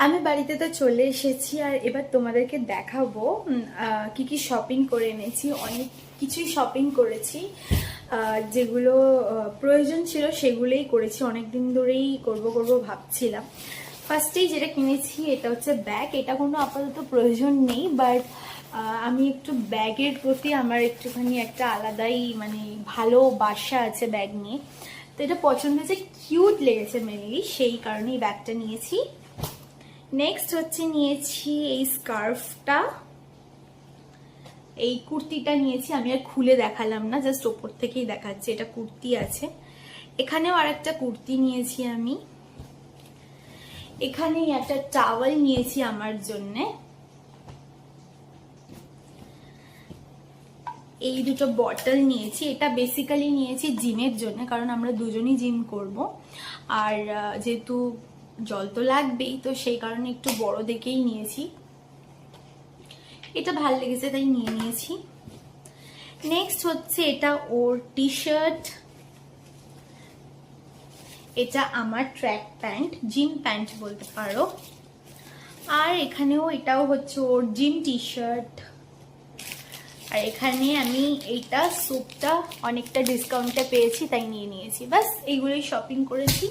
আমি বাড়িতে তো চলে এসেছি আর এবার তোমাদেরকে দেখাবো কি কি শপিং করে এনেছি। অনেক কিছুই শপিং করেছি, যেগুলো প্রয়োজন ছিল সেগুলোই করেছি। অনেকদিন ধরেই করব ভাবছিলাম। ফার্স্টেই যেটা কিনেছি এটা হচ্ছে ব্যাগ। এটা কোনো আপাতত প্রয়োজন নেই, বাট আমি একটু ব্যাগের প্রতি আমার একটুখানি একটা আলাদাই মানে ভালোবাসা আছে ব্যাগ নিয়ে। তো এটা পছন্দ হয়েছে, কিউট লেগেছে মেনলি, সেই কারণে এই ব্যাগটা নিয়েছি। নেক্সট হচ্ছে নিয়েছি এই স্কার্ফটা, এই কুর্তিটা নিয়েছি। আমি আর খুলে দেখালাম না, জাস্ট ওপর থেকেই দেখাচ্ছি। এটা কুর্তি আছে, এখানেও আর একটা কুর্তি নিয়েছি আমি। এখানেই একটা টাওয়েল নিয়েছি আমার জন্যে। এই দুটো বটল নিয়েছি, এটা বেসিক্যালি নিয়েছি জিমের জন্য, কারণ আমরা দুজনই জিম করব। আর যেহেতু জল তো লাগবেই, তো সেই কারণে একটু বড় দেখেই নিয়েছি। এটা ভালো লেগেছে তাই নিয়ে নিয়েছি। নেক্সট হচ্ছে এটা ওর টি শার্ট, এটা আমার ট্র্যাক প্যান্ট, জিম প্যান্ট বলতে পারো। আর এখানেও এটাও হচ্ছে ওর জিম টি শার্ট। আর এখানে আমি এইটা স্যুপটা অনেকটা ডিসকাউন্টে পেয়েছি তাই নিয়ে নিয়েছি। বাস এইগুলোই শপিং করেছি।